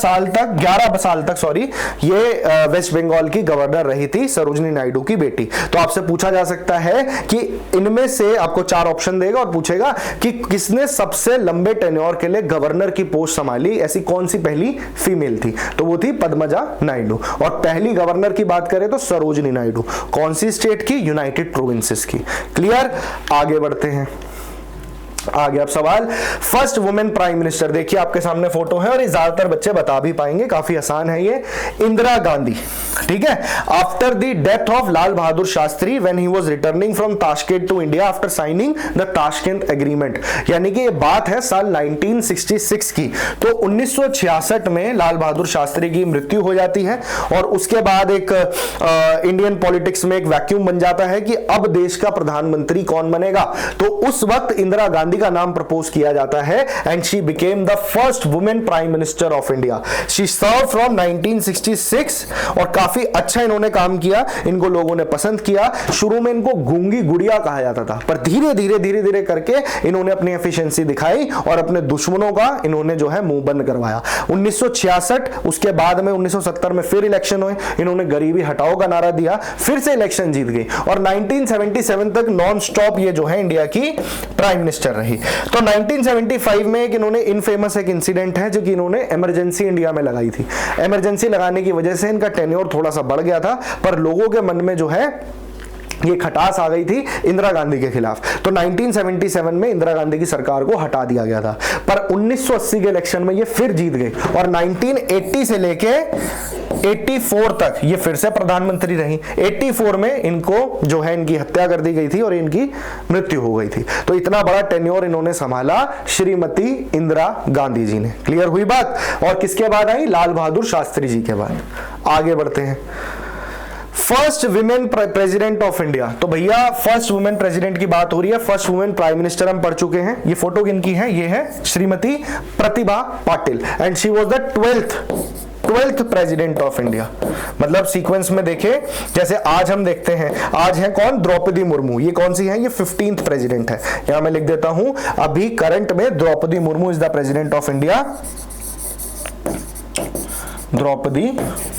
साल तक सॉरी, ये वेस्ट बंगाल की गवर्नर रही थी, सरोजिनी नायडू की बेटी। तो आपसे पूछा जा सकता है कि इनमें से आपको 4 ऑप्शन देगा और पूछेगा कि किसने सबसे लंबे टेन्योर के लिए गवर्नर की पोस्ट संभाली, ऐसी कौन सी पहली फीमेल थी? तो वो थी पद्मजा नायडू। और पहली गवर्नर की बात करें तो सरोजिनी नायडू। कौन सी स्टेट की? यूनाइटेड प्रोविंसेस की। क्लियर? आगे बढ़ते हैं। आ गया अब सवाल, फर्स्ट वुमेन प्राइम मिनिस्टर। देखिए आपके सामने फोटो है और ये ज्यादातर बच्चे बता भी पाएंगे, काफी आसान है ये। इंदिरा गांधी, ठीक है। After the death of Lal Bahadur Shastri when he was returning from Tashkent to India after signing the Tashkent agreement, यानी कि ये बात है साल 1966 की। तो 1966 में लाल बहादुर शास्त्री की मृत्यु हो जाती है और उसके बाद एक इंडियन पॉलिटिक्स में एक वैक्यूम बन जाता है कि अब देश का प्रधानमंत्री कौन बनेगा। तो उस वक्त इंदिरा गांधी का नाम प्रपोज किया जाता है and she became the first women prime minister of India. She serve from 1966 और काफी अच्छा इन्होंने काम किया, इनको लोगों ने पसंद किया। शुरू में इनको गूंगी गुड़िया कहा जाता था, पर धीरे धीरे करके इन्होंने अपनी एफिशिएंसी दिखाई और अपने दुश्मनों का इन्होंने जो है मुंह बंद करवाया। 1966, उसके बाद में 1970 में फिर इलेक्शन हुए, इन्होंने गरीबी हटाओ का नारा दिया, फिर से इलेक्शन जीत गई और 1977 तक नॉन स्टॉप ये जो है इंडिया की प्राइम मिनिस्टर रही। तो 1975 में एक इन्होंने इनफेमस एक इंसिडेंट है जो कि इन्होंने इमरजेंसी इंडिया में लगाई थी। इमरजेंसी लगाने की वजह से इनका टेन्योर थोड़ा सा बढ़ गया था, पर लोगों के मन में जो है ये खटास आ गई थी इंदिरा गांधी के खिलाफ। तो 1977 में इंदिरा गांधी की सरकार को हटा दिया गया था, पर 1980 के इलेक्शन में ये फिर जीत गई और 1980 से लेके 84 तक ये फिर से प्रधानमंत्री रही। 84 में इनको जो है इनकी हत्या कर दी गई थी और इनकी मृत्यु हो गई थी। तो इतना बड़ा टेन्योर इन्होंने संभाला श्रीमती इंदिरा गांधी जी ने। क्लियर हुई बात? और किसके बाद आई? लाल बहादुर शास्त्री जी के बाद। आगे बढ़ते हैं। First women president of India. तो भैया फर्स्ट वुमेन प्रेसिडेंट की बात हो रही है, फर्स्ट वुमेन प्राइम मिनिस्टर हम पढ़ चुके हैं। ये फोटो किनकी है? ये है Shrimati Pratibha Patil and she was the 12th president of India. मतलब सीक्वेंस में देखे, जैसे आज हम देखते हैं, आज है कौन? द्रौपदी मुर्मू। ये कौन सी है? ये 15th प्रेसिडेंट है। यहां मैं लिख देता हूं, अभी करंट में Droupadi Murmu is the president of India, Droupadi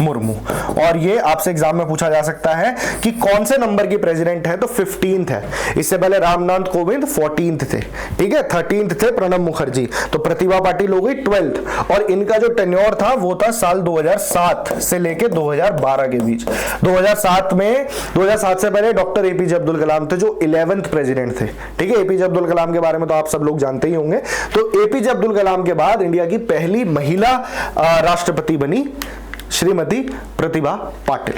Murmu. और ये आपसे एग्जाम में पूछा जा सकता है कि कौन से नंबर की प्रेसिडेंट है? तो 15th है। इससे पहले रामनाथ कोविंद 14th थे, ठीक है। 13th थे प्रणब मुखर्जी। तो प्रतिभा पाटिल हो गई 12th और इनका जो टेन्योर था वो था साल 2007 से लेके 2012 के बीच। 2007 से पहले डॉक्टर एपीजे अब्दुल कलाम थे जो 11th प्रेसिडेंट थे, ठीक है। एपीजे अब्दुल कलाम के बारे में तो आप सब लोग जानते ही होंगे। तो एपीजे अब्दुल कलाम के बाद इंडिया की पहली महिला राष्ट्रपति बनी Shrimati Pratibha Patil.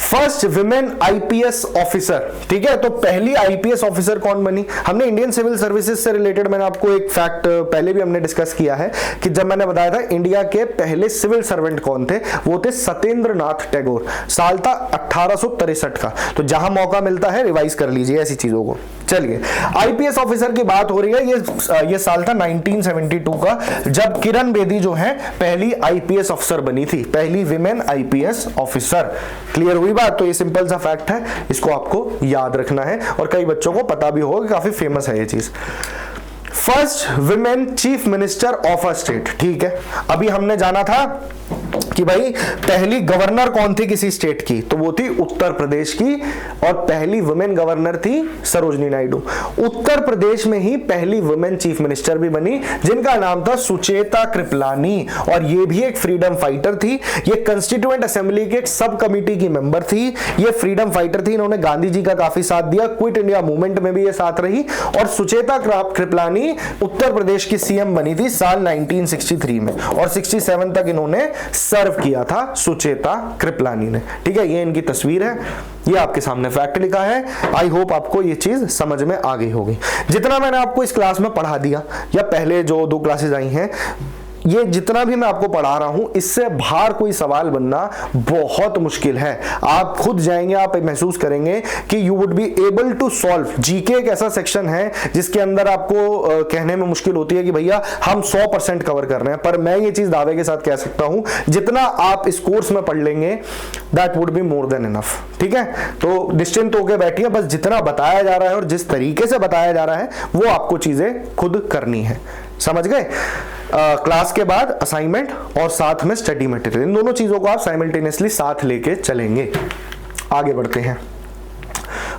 First women IPS officer, ठीक है। तो पहली आईपीएस ऑफिसर कौन बनी? हमने इंडियन सिविल सर्विसेज से रिलेटेड मैंने आपको एक फैक्ट पहले भी हमने डिस्कस किया है कि जब मैंने बताया था इंडिया के पहले सिविल सर्वेंट कौन थे, वो थे सत्येंद्र नाथ टैगोर। साल था 1863 का। तो जहां मौका मिलता है रिवाइज कर लीजिए ऐसी चीजों को। चलिए, आईपीएस ऑफिसर की बात हो रही है। ये साल था 1972 का, जब किरण बेदी जो है पहली आईपीएस ऑफिसर बनी थी, पहली विमेन आईपीएस ऑफिसर। क्लियर हुई बात? तो ये सिंपल सा फैक्ट है, इसको आपको याद रखना है और कई बच्चों को पता भी होगा, काफी फेमस है ये चीज। First women chief minister of a state, ठीक है। अभी हमने जाना था कि भाई पहली गवर्नर कौन थी किसी स्टेट की, तो वो थी उत्तर प्रदेश की और पहली वुमेन गवर्नर थी सरोजिनी नायडू। उत्तर प्रदेश में ही पहली वुमेन चीफ मिनिस्टर भी बनी जिनका नाम था सुचेता कृपलानी और ये भी एक फ्रीडम फाइटर थी। ये कंस्टिट्यूएंट असेंबली के एक सब कमिटी की मेंबर थी। ये फ्रीडम फाइटर थी, इन्होंने गांधी जी का काफी साथ दिया, क्विट इंडिया मूवमेंट में भी ये साथ रही। और सुचेता कृपलानी उत्तर प्रदेश की सीएम बनी थी साल 1963 में और 67 तक इन्होंने सर्व किया था सुचेता कृपलानी ने, ठीक है। ये इनकी तस्वीर है, ये आपके सामने फैक्ट लिखा है। आई होप आपको ये चीज समझ में आ गई होगी। जितना मैंने आपको इस क्लास में पढ़ा दिया या पहले जो 2 क्लासेस आई हैं, ये जितना भी मैं आपको पढ़ा रहा हूं इससे बाहर कोई सवाल बनना बहुत मुश्किल है। आप खुद जाएंगे, आप महसूस करेंगे कि you would be able to solve. GK एक ऐसा सेक्शन है जिसके अंदर आपको कहने में मुश्किल होती है कि भैया हम 100% कवर कर रहे हैं, पर मैं ये चीज दावे के साथ कह सकता हूं जितना आप इस कोर्स में पढ़ लेंगे that would be more than enough. ठीक है, तो निश्चिंत होकर बैठिए, बस जितना बताया जा रहा है और जिस तरीके से बताया जा रहा है वो आपको चीजें खुद करनी है। समझ गए? क्लास के बाद असाइनमेंट और साथ में स्टडी मटेरियल, इन दोनों चीजों को आप साइमल्टेनियसली साथ लेके चलेंगे। आगे बढ़ते हैं।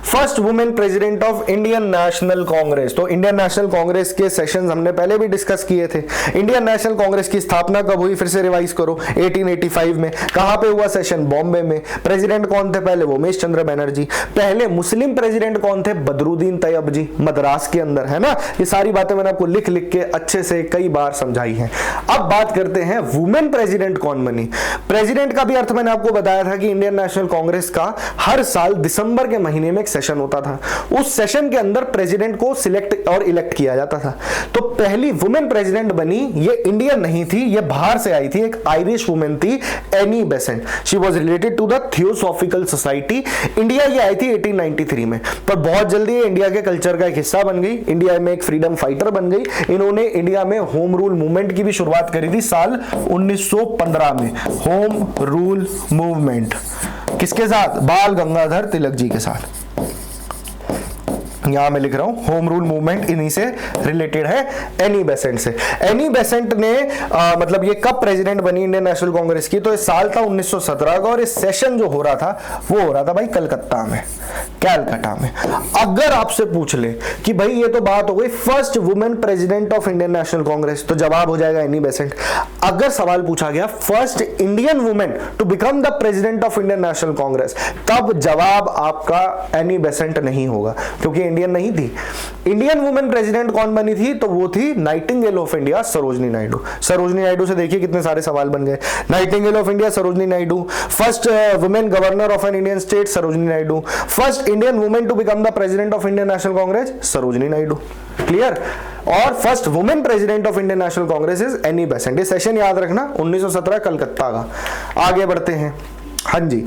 First women president of Indian National Congress. तो इंडियन नेशनल कांग्रेस के सेशंस हमने पहले भी डिस्कस किए थे। इंडियन नेशनल कांग्रेस की स्थापना कब हुई, फिर से रिवाइज करो, 1885 में। कहां पे हुआ सेशन? बॉम्बे में। प्रेसिडेंट कौन थे पहले? वो उमेश चंद्र बनर्जी। पहले मुस्लिम प्रेसिडेंट कौन थे? बदरुद्दीन तैयब जी, मद्रास के अंदर, है ना। ये सारी बातें मैंने आपको लिख लिख के अच्छे से कई बार समझाई हैं। अब बात करते हैं वुमेन प्रेसिडेंट कौन बनी। प्रेसिडेंट का भी अर्थ मैंने आपको बताया था कि इंडियन नेशनल कांग्रेस का हर साल दिसंबर के महीने में एक सेशन होता था। उस सेशन के अंदर प्रेसिडेंट को सिलेक्ट और इलेक्ट किया जाता था। तो पहली वुमेन प्रेसिडेंट बनी, ये इंडियन नहीं थी, ये बाहर से आई थी, एक आयरिश वुमेन थी, Annie Besant. She was related to the theosophical society. India ये आई थी 1893 में, पर बहुत जल्दी ये इंडिया के कल्चर का एक हिस्सा बन गई, इंडिया में एक फ्रीडम फाइटर बन गई। इन्होंने इंडिया में होम रूल मूवमेंट की भी शुरुआत करी थी साल 1915 में। होम रूल मूवमेंट किसके साथ? बाल गंगाधर तिलक जी के साथ। यहां मैं लिख रहा हूं होम रूल मूवमेंट इन्हीं से रिलेटेड है, एनी बेसेंट से। एनी बेसेंट ने मतलब ये कब प्रेसिडेंट बनी इंडियन नेशनल कांग्रेस की? तो इस साल था 1917 का, और इस सेशन जो हो रहा था वो हो रहा था भाई कलकत्ता में, कैलकाटा में। अगर आपसे पूछ ले कि भाई ये तो बात हो गई first women president of Indian National Congress, तो जवाब हो जाएगा एनी बेसेंट। अगर सवाल पूछा गया first Indian women to become the president of Indian National Congress, तब जवाब आपका एनी बेसेंट नहीं होगा, क्योंकि इंडियन नहीं थी। इंडियन वुमेन प्रेसिडेंट कौन बनी थी? तो वो थी nightingale of India, Sarojini Naidu. Sarojini Naidu से देखिए कितने सारे सवाल बन गए। Nightingale of India Sarojini Naidu. First women governor of an Indian state Sarojini Naidu. First Indian women to become the president of Indian National Congress Sarojini Naidu. Clear? और first women president of Indian National Congress is Annie Besant. ये session याद रखना 1917 कलकत्ता का। आगे बढ़ते हैं। हाँ जी,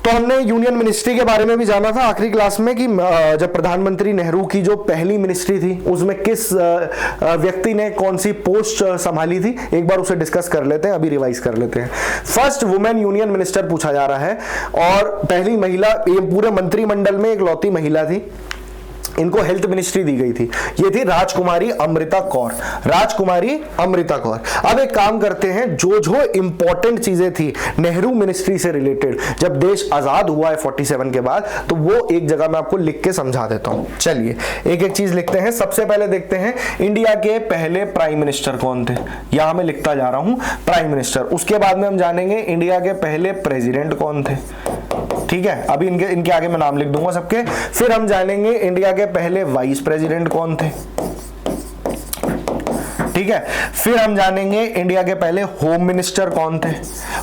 तो हमने यूनियन मिनिस्ट्री के बारे में भी जाना था आखिरी क्लास में कि जब प्रधानमंत्री नेहरू की जो पहली मिनिस्ट्री थी उसमें किस व्यक्ति ने कौन सी पोस्ट संभाली थी, एक बार उसे डिस्कस कर लेते हैं, अभी रिवाइज कर लेते हैं। फर्स्ट वुमेन यूनियन मिनिस्टर पूछा जा रहा है, और पहली महिला, ये पूरे मंत्रिमंडल में एक लौती महिला थी, इनको हेल्थ मिनिस्ट्री दी गई थी। ये थी राजकुमारी अमृता कौर। राजकुमारी अमृता कौर। अब एक काम करते हैं, जो जो इंपॉर्टेंट चीजें थी नेहरू मिनिस्ट्री से रिलेटेड, जब देश आजाद हुआ है 47 के बाद, तो वो एक जगह मैं आपको लिख के समझा देता हूं। चलिए एक एक चीज लिखते हैं। सबसे पहले देखते हैं इंडिया के पहले प्राइम मिनिस्टर कौन थे। यहां मैं लिखता जा रहा हूं प्राइम मिनिस्टर। उसके बाद में हम जानेंगे इंडिया के पहले प्रेसिडेंट कौन थे। ठीक है, अभी इनके आगे मैं नाम लिख दूंगा सबके। फिर हम जानेंगे इंडिया के पहले वाइस प्रेसिडेंट कौन थे। ठीक है, फिर हम जानेंगे इंडिया के पहले होम मिनिस्टर कौन थे।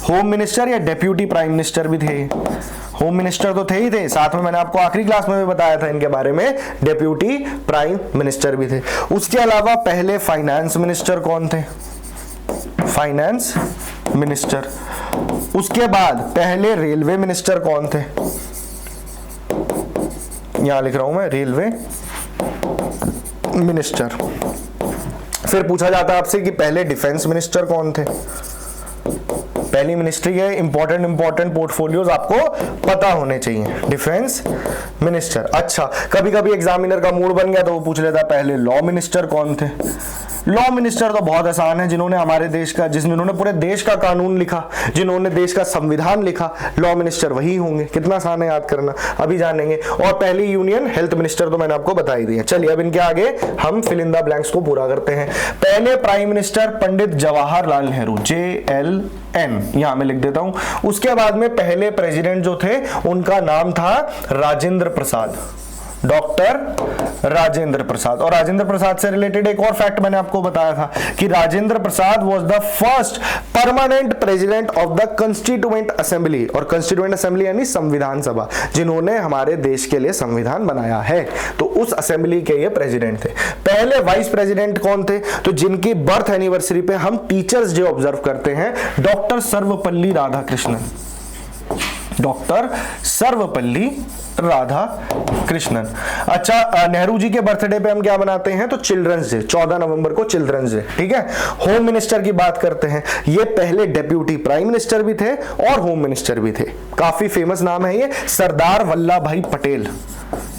होम मिनिस्टर या डेप्यूटी प्राइम मिनिस्टर भी थे। होम मिनिस्टर तो थे ही थे, साथ में मैंने आपको आखिरी क्लास में भी बताया था इनके बारे में, डेप्यूटी प्राइम मिनिस्टर भी थे। उसके अलावा पहले फाइनेंस मिनिस्टर कौन थे? Finance minister. उसके बाद पहले रेलवे मिनिस्टर कौन थे? यहां लिख रहा हूं मैं, रेलवे मिनिस्टर। फिर पूछा जाता है आपसे कि पहले डिफेंस मिनिस्टर कौन थे। पहली मिनिस्ट्री है, इंपॉर्टेंट पोर्टफोलियोज आपको पता होने चाहिए। Defence minister. अच्छा, कभी कभी एग्जामिनर का मूड बन गया तो वो पूछ लेता पहले लॉ मिनिस्टर कौन थे। लॉ मिनिस्टर तो बहुत आसान है, जिन्होंने हमारे देश का, जिन्होंने पूरे देश का कानून लिखा, जिन्होंने देश का संविधान लिखा, लॉ मिनिस्टर वही होंगे। कितना आसान है याद करना, अभी जानेंगे। और पहली यूनियन हेल्थ मिनिस्टर तो मैंने आपको बता ही दिया। चलिए अब इनके आगे हम फिल इन द ब्लैंक्स को पूरा करते हैं। पहले prime minister Pandit Jawaharlal Nehru, JLN, यहां मैं लिख देता हूं। उसके बाद में पहले प्रेसिडेंट जो थे उनका नाम था राजेंद्र प्रसाद। डॉक्टर राजेंद्र प्रसाद। और राजेंद्र प्रसाद से रिलेटेड एक और फैक्ट मैंने आपको बताया था कि Rajendra Prasad was the first permanent president of the constituent assembly, और कॉन्स्टिट्यूएंट असेंबली यानी संविधान सभा, जिन्होंने हमारे देश के लिए संविधान बनाया है, तो उस असेंबली के ये प्रेसिडेंट थे। पहले वाइस प्रेसिडेंट कौन थे, तो जिनकी बर्थ एनिवर्सरी पे हम टीचर्स डे ऑब्जर्व करते हैं, डॉक्टर सर्वपल्ली राधाकृष्णन। डॉक्टर सर्वपल्ली राधाकृष्णन। अच्छा, नेहरू जी के बर्थडे पे हम क्या मनाते हैं, तो चिल्ड्रंस डे, 14 नवंबर को चिल्ड्रंस डे। ठीक है। होम मिनिस्टर की बात करते हैं, ये पहले डेप्यूटी प्राइम मिनिस्टर भी थे और होम मिनिस्टर भी थे। काफी फेमस नाम है ये, सरदार वल्लभ भाई पटेल।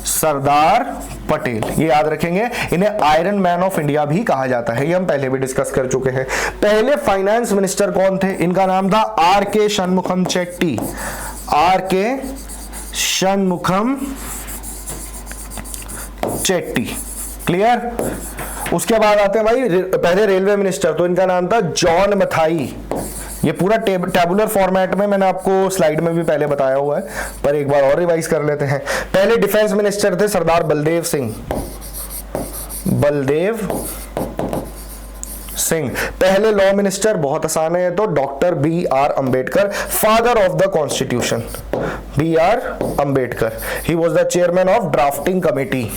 सरदार पटेल, ये याद रखेंगे। इन्हें आयरन मैन ऑफ इंडिया भी कहा जाता है, ये हम पहले भी डिस्कस कर चुके हैं। पहले फाइनेंस मिनिस्टर कौन थे, इनका नाम था आर के शनमुखम चेट्टी। आर के शनमुखम चेट्टी, क्लियर। उसके बाद आते हैं भाई पहले रेलवे मिनिस्टर, तो इनका नाम था जॉन मथाई। ये पूरा टेबुलर फॉर्मेट में मैंने आपको स्लाइड में भी पहले बताया हुआ है, पर एक बार और रिवाइज कर लेते हैं। पहले डिफेंस मिनिस्टर थे सरदार बलदेव सिंह। बलदेव सिंह। पहले लॉ मिनिस्टर, बहुत आसान है तो, doctor B R Ambedkar, father of the constitution. B R Ambedkar, he was the chairman of drafting committee.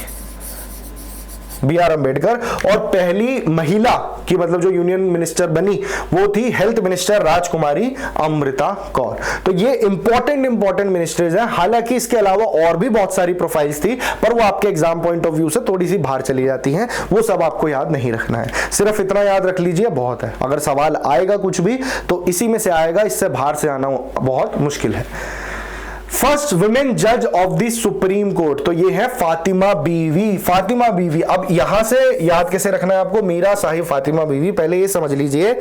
B R Ambedkar. और पहली महिला की मतलब जो यूनियन मिनिस्टर बनी वो थी हेल्थ मिनिस्टर राजकुमारी अमृता कौर। तो ये इंपॉर्टेंट मिनिस्टर्स हैं। हालांकि इसके अलावा और भी बहुत सारी प्रोफाइल्स थी, पर वो आपके एग्जाम पॉइंट ऑफ व्यू से थोड़ी सी बाहर चली जाती हैं, वो सब आपको याद नहीं रखना है। सिर्फ इतना याद रख लीजिए, बहुत है। अगर सवाल आएगा कुछ भी तो इसी में से आएगा, इससे बाहर से आना बहुत मुश्किल है। फर्स्ट वुमेन जज ऑफ द सुप्रीम कोर्ट, तो ये है फातिमा बीवी। फातिमा बीवी, अब यहां से याद कैसे रखना है आपको, मीरा साहिब फातिमा बीवी। पहले ये समझ लीजिए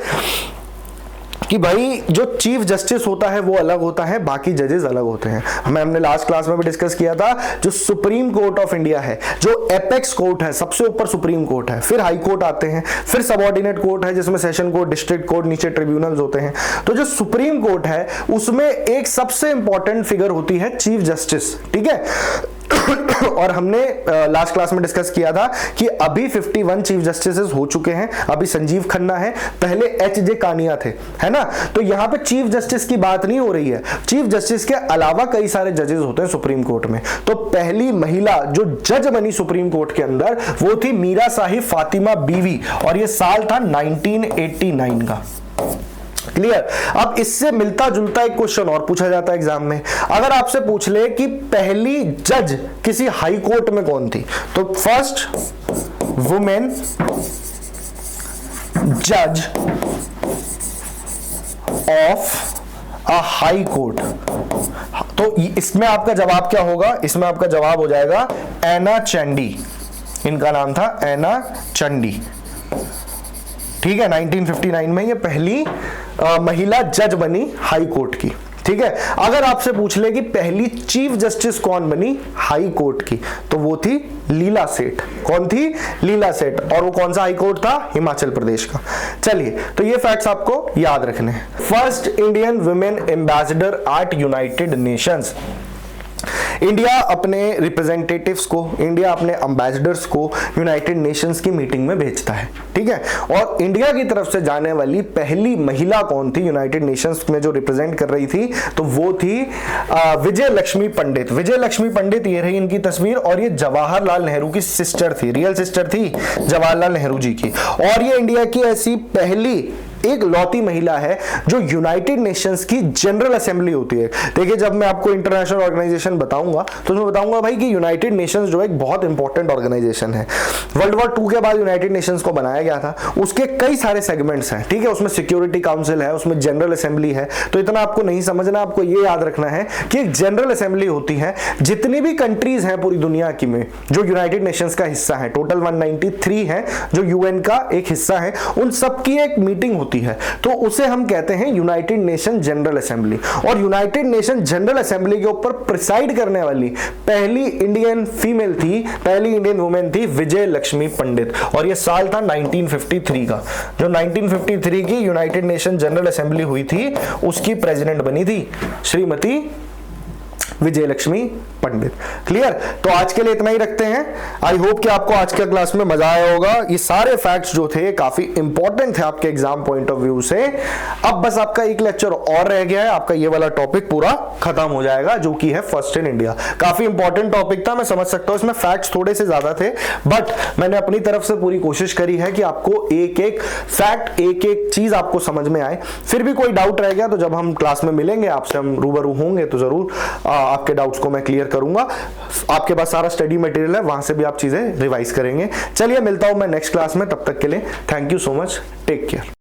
कि भाई जो चीफ जस्टिस होता है वो अलग होता है, बाकी जजेस अलग होते हैं। हमने लास्ट क्लास में भी डिस्कस किया था, जो सुप्रीम कोर्ट ऑफ इंडिया है, जो एपेक्स कोर्ट है, सबसे ऊपर सुप्रीम कोर्ट है, फिर हाई कोर्ट आते हैं, फिर सबऑर्डिनेट कोर्ट है जिसमें सेशन कोर्ट, डिस्ट्रिक्ट कोर्ट, नीचे ट्रिब्यूनल्स होते हैं। तो जो सुप्रीम कोर्ट है उसमें एक सबसे इंपॉर्टेंट फिगर होती है चीफ जस्टिस। ठीक है। और हमने लास्ट क्लास में डिस्कस किया था कि अभी 51 चीफ जस्टिस हो चुके हैं। अभी संजीव खन्ना है, पहले एच जे कानिया थे, है ना। तो यहां पे चीफ जस्टिस की बात नहीं हो रही है, चीफ जस्टिस के अलावा कई सारे जजेस होते हैं सुप्रीम कोर्ट में। तो पहली महिला जो जज बनी सुप्रीम कोर्ट के अंदर वो थी मीरा साहिब फातिमा बीवी, और ये साल था 1989 का। क्लियर। अब इससे मिलता जुलता एक क्वेश्चन और पूछा जाता है एग्जाम में, अगर आपसे पूछ ले कि पहली जज किसी हाई कोर्ट में कौन थी, तो फर्स्ट वुमेन जज ऑफ अ हाई कोर्ट, तो इसमें आपका जवाब क्या होगा, इसमें आपका जवाब हो जाएगा एना चंडी। इनका नाम था एना चंडी। ठीक है। 1959 में ये पहली महिला जज बनी हाई कोर्ट की। ठीक है। अगर आपसे पूछ ले कि पहली चीफ जस्टिस कौन बनी हाई कोर्ट की, तो वो थी लीला सेठ। कौन थी? लीला सेठ। और वो कौन सा हाई कोर्ट था? हिमाचल प्रदेश का। चलिए, तो ये फैक्ट्स आपको याद रखने हैं। First Indian women ambassador eight United Nations. India अपने रिप्रेजेंटेटिव्स को, इंडिया अपने एम्बेसडर्स को यूनाइटेड नेशंस की मीटिंग में भेजता है। ठीक है। और इंडिया की तरफ से जाने वाली पहली महिला कौन थी यूनाइटेड नेशंस में जो रिप्रेजेंट कर रही थी, तो वो थी विजय लक्ष्मी पंडित। विजय लक्ष्मी पंडित, ये रही इनकी तस्वीर, और ये जवाहरलाल नेहरू की सिस्टर थी, रियल सिस्टर थी जवाहरलाल नेहरू जी की। और ये इंडिया की ऐसी पहली एक लौती महिला है जो यूनाइटेड नेशंस की जनरल असेंबली होती है। देखिए, जब मैं आपको इंटरनेशनल ऑर्गेनाइजेशन बताऊंगा तो मैं बताऊंगा भाई कि यूनाइटेड नेशंस जो है एक बहुत इंपॉर्टेंट ऑर्गेनाइजेशन है। वर्ल्ड वॉर 2 के बाद यूनाइटेड नेशंस को बनाया गया था, उसके कई सारे सेगमेंट्स हैं। ठीक है। उसमें सिक्योरिटी काउंसिल है, उसमें जनरल असेंबली है। तो इतना आपको नहीं समझना, आपको ये याद रखना है कि एक जनरल असेंबली होती है, जितनी भी कंट्रीज हैं पूरी दुनिया की में जो यूनाइटेड नेशंस का हिस्सा है, टोटल 193 है जो यूएन का एक हिस्सा है, उन सबकी एक मीटिंग होती है, तो उसे हम कहते हैं यूनाइटेड नेशन जनरल असेंबली। और यूनाइटेड नेशन जनरल असेंबली के ऊपर प्रिसाइड करने वाली पहली इंडियन फीमेल थी, पहली इंडियन वुमेन थी विजय लक्ष्मी पंडित। और यह साल था 1953 का। जो 1953 की यूनाइटेड नेशन जनरल असेंबली हुई थी उसकी प्रेसिडेंट बनी थी श्रीमती विजय लक्ष्मी पंडित। क्लियर? तो आज के लिए इतना ही रखते हैं। आई होप कि आपको आज के क्लास में मजा आया होगा। ये सारे फैक्ट्स जो थे काफी इंपॉर्टेंट थे आपके एग्जाम पॉइंट ऑफ व्यू से। अब बस आपका एक लेक्चर और रह गया है, आपका ये वाला टॉपिक पूरा खत्म हो जाएगा, जो कि है फर्स्ट इन इंडिया। काफी इंपॉर्टेंट टॉपिक था, मैं समझ सकता हूं इसमें फैक्ट्स थोड़े से ज्यादा थे, बट मैंने अपनी तरफ से पूरी कोशिश करी है कि आपको एक एक फैक्ट, एक एक चीज आपको समझ में आए। फिर भी कोई डाउट रह गया तो जब हम क्लास में मिलेंगे, आपसे हम रूबरू होंगे, तो जरूर आपके डाउट्स को मैं क्लियर करूंगा। आपके पास सारा स्टडी मटेरियल है, वहां से भी आप चीजें रिवाइज करेंगे। चलिए मिलता हूं मैं नेक्स्ट क्लास में, तब तक के लिए thank you so much, take care.